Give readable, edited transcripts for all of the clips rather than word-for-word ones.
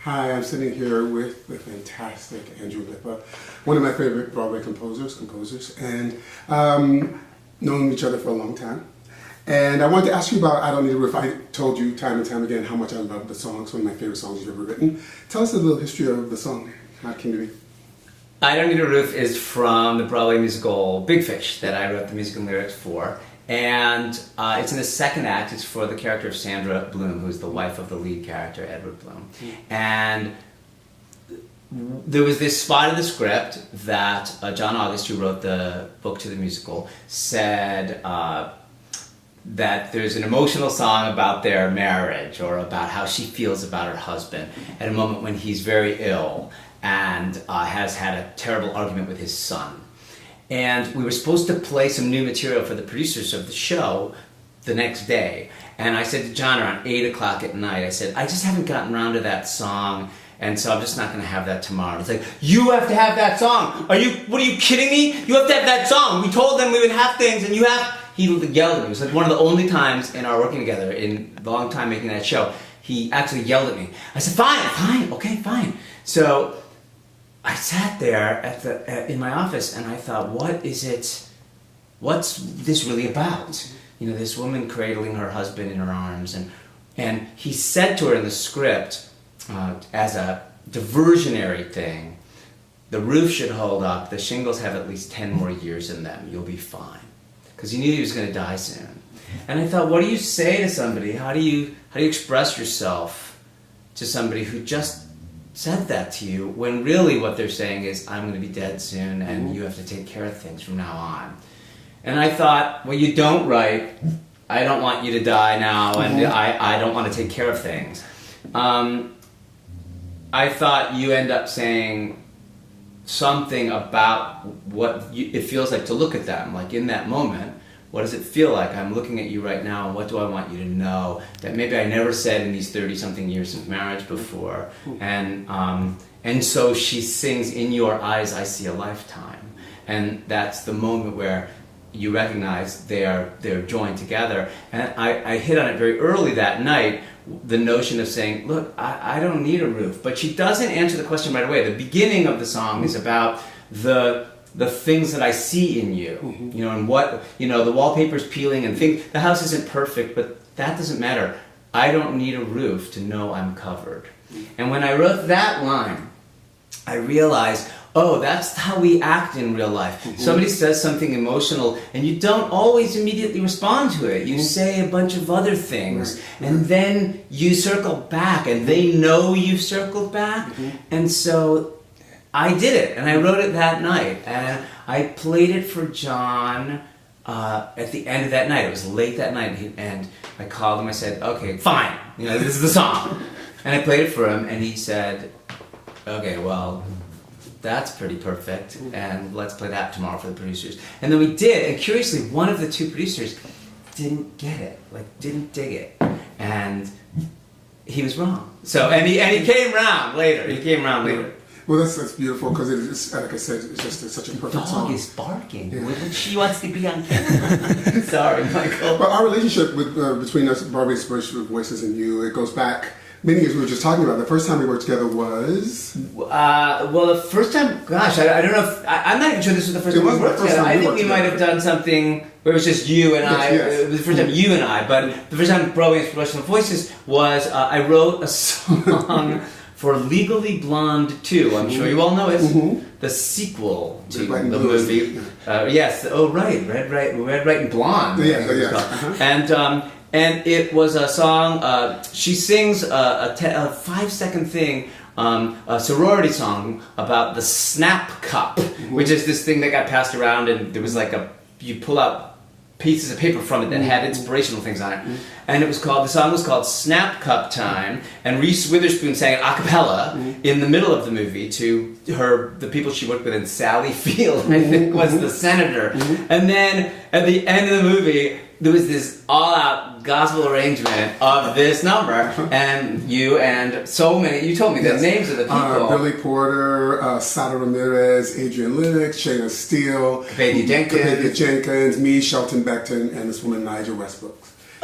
Hi, I'm sitting here with the fantastic Andrew Lippa, one of my favorite Broadway composers, and known each other for a long time. And I wanted to ask you about I Don't Need a Roof. I told you time and time again how much I love the song. It's one of my favorite songs you've ever written. Tell us a little history of the song. How it came to be. I Don't Need a Roof is from the Broadway musical Big Fish that I wrote the music and lyrics for. And it's in the second act. It's for the character of Sandra Bloom, who's the wife of the lead character, Edward Bloom. And there was this spot in the script that John August, who wrote the book to the musical, said that there's an emotional song about their marriage or about how she feels about her husband at a moment when he's very ill and has had a terrible argument with his son. And we were supposed to play some new material for the producers of the show the next day. And I said to John around 8 o'clock at night, I said, I just haven't gotten around to that song, and so I'm just not going to have that tomorrow. He's like, you have to have that song. What are you kidding me? You have to have that song. We told them we would have things, and you have... He yelled at me. It was like one of the only times in our working together, in the long time making that show, he actually yelled at me. I said, fine, okay, fine. So I sat there in my office and I thought, what's this really about? You know, this woman cradling her husband in her arms, and he said to her in the script, as a diversionary thing, the roof should hold up, the shingles have at least 10 more years in them, you'll be fine. Because he knew he was going to die soon. And I thought, what do you say to somebody? How do you express yourself to somebody who just said that to you, when really what they're saying is, I'm going to be dead soon and you have to take care of things from now on. And I thought, well, you don't write, I don't want you to die now, and I don't want to take care of things. I thought you end up saying something about what it feels like to look at them, like in that moment. What does it feel like? I'm looking at you right now, and what do I want you to know that maybe I never said in these 30-something years of marriage before? And so she sings, in your eyes I see a lifetime. And that's the moment where you recognize they're joined together. And I hit on it very early that night, the notion of saying, look, I don't need a roof. But she doesn't answer the question right away. The beginning of the song is about the things that I see in you, you know, and what, you know, the wallpaper's peeling and things, the house isn't perfect, but that doesn't matter. I don't need a roof to know I'm covered. And when I wrote that line, I realized, oh, that's how we act in real life. Somebody says something emotional and you don't always immediately respond to it. You say a bunch of other things and then you circle back and they know you've circled back. And so I did it, and I wrote it that night, and I played it for John at the end of that night. It was late that night, and I called him. I said, okay, fine, you know, this is the song. And I played it for him, and he said, okay, well, that's pretty perfect, and let's play that tomorrow for the producers. And then we did, and curiously, one of the two producers didn't get it, didn't dig it, and he was wrong. So, and he came around later. Well, that's beautiful, because it is, like I said, it's just such a perfect song. The dog is barking. Yeah. She wants to be on camera. Sorry, Michael. But our relationship between us, Broadway Inspirational Voices, and you, it goes back many years. We were just talking about the first time we worked together was... well, the first time, gosh, I don't know if... I'm not even sure this was the first time we worked together. I think we might have done something where it was just you and I. Yes. It was the first time you and I, but the first time Broadway Inspirational Voices was I wrote a song... for Legally Blonde 2, I'm sure you all know it, the sequel to the movie. Yes, oh right, Red, White, and Blonde. Yeah. And it was a song, she sings a 5-second thing, a sorority song about the Snap Cup, which is this thing that got passed around, and there was like you pull out pieces of paper from it that had inspirational things on it. And the song was called Snap Cup Time, and Reese Witherspoon sang it a cappella in the middle of the movie to the people she worked with, and Sally Field, I think, was the senator. And then at the end of the movie, there was this all-out gospel arrangement of this number, and you and so many, you told me the names of the people. Billy Porter, Sada Ramirez, Adrian Lennox, Shayna Steele, Kapadia Jenkins, me, Shelton Beckton, and this woman, Nigel Westbrook.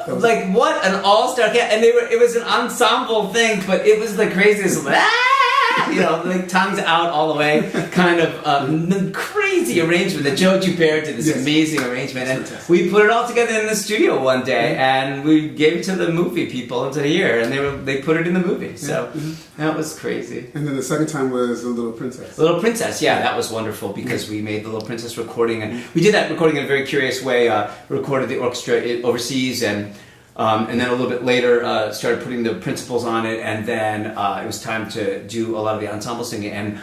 Like what an all-star cast, and it was an ensemble thing, but it was the craziest, like tongues out all the way, kind of crazy arrangement that Joe Joubert did this amazing arrangement, and we put it all together in the studio one day, and we gave it to the movie people and said, here, and they put it in the movie, so that was crazy. And then the second time was The Little Princess. Little Princess, yeah, that was wonderful because we made the Little Princess recording, and we did that recording in a very curious way. Recorded the orchestra overseas, and then a little bit later started putting the principals on it, and then it was time to do a lot of the ensemble singing. And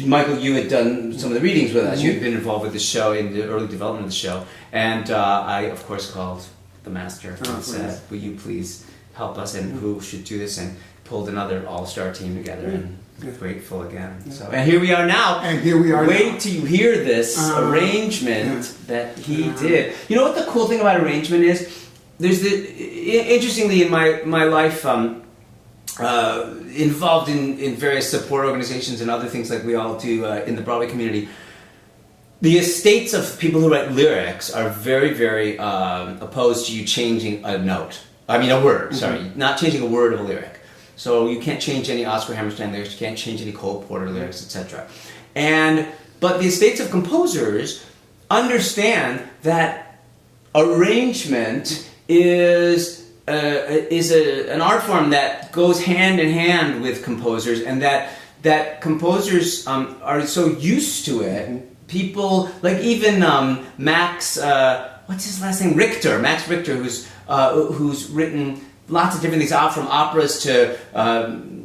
Michael, you had done some of the readings with us. You had been involved with the show in the early development of the show, and I, of course, called the master and said, "Will you please help us? And who should do this?" And pulled another all-star team together, and grateful again. So, and here we are now. And here we are. Wait till you hear this arrangement that he did. You know what the cool thing about arrangement is? There's interestingly in my life, involved in various support organizations and other things like we all do in the Broadway community. The estates of people who write lyrics are very, very opposed to you changing a note. I mean, a word. Sorry, not changing a word of a lyric. So you can't change any Oscar Hammerstein lyrics. You can't change any Cole Porter lyrics, etc. But the estates of composers understand that arrangement is an art form that goes hand in hand with composers, and that composers are so used to it. People like even Max, what's his last name? Max Richter, who's written lots of different things, out from operas to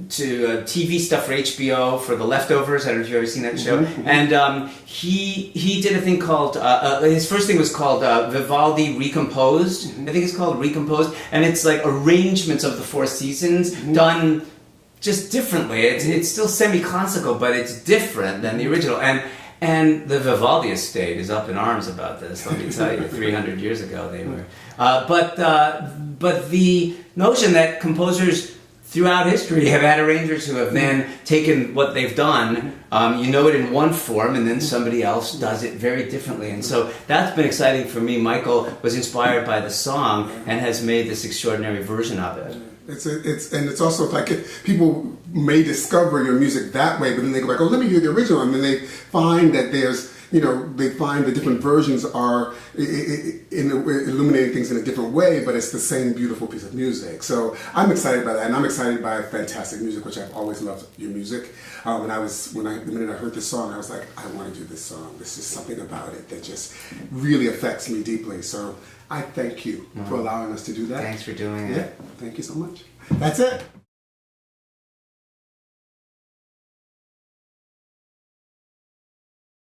TV stuff for HBO, for The Leftovers. I don't know if you've ever seen that show. And he did a thing called, his first thing was called Vivaldi Recomposed. I think it's called Recomposed. And it's like arrangements of the Four Seasons done just differently. It's still semi-classical, but it's different than the original. And the Vivaldi estate is up in arms about this, let me tell you. 300 years ago they were. But the notion that composers throughout history have had arrangers who have then taken what they've done, it in one form, and then somebody else does it very differently. And so that's been exciting for me. Michael was inspired by the song and has made this extraordinary version of it. It's also like people may discover your music that way, but then they go back, oh, let me hear the original, and then they find that they find the different versions are illuminating things in a different way, but it's the same beautiful piece of music. So I'm excited by that, and I'm excited by fantastic music, which I've always loved your music. The minute I heard this song, I was like, I want to do this song. There's just something about it that just really affects me deeply. So I thank you for allowing us to do that. Thanks for doing it. Yeah, thank you so much. That's it.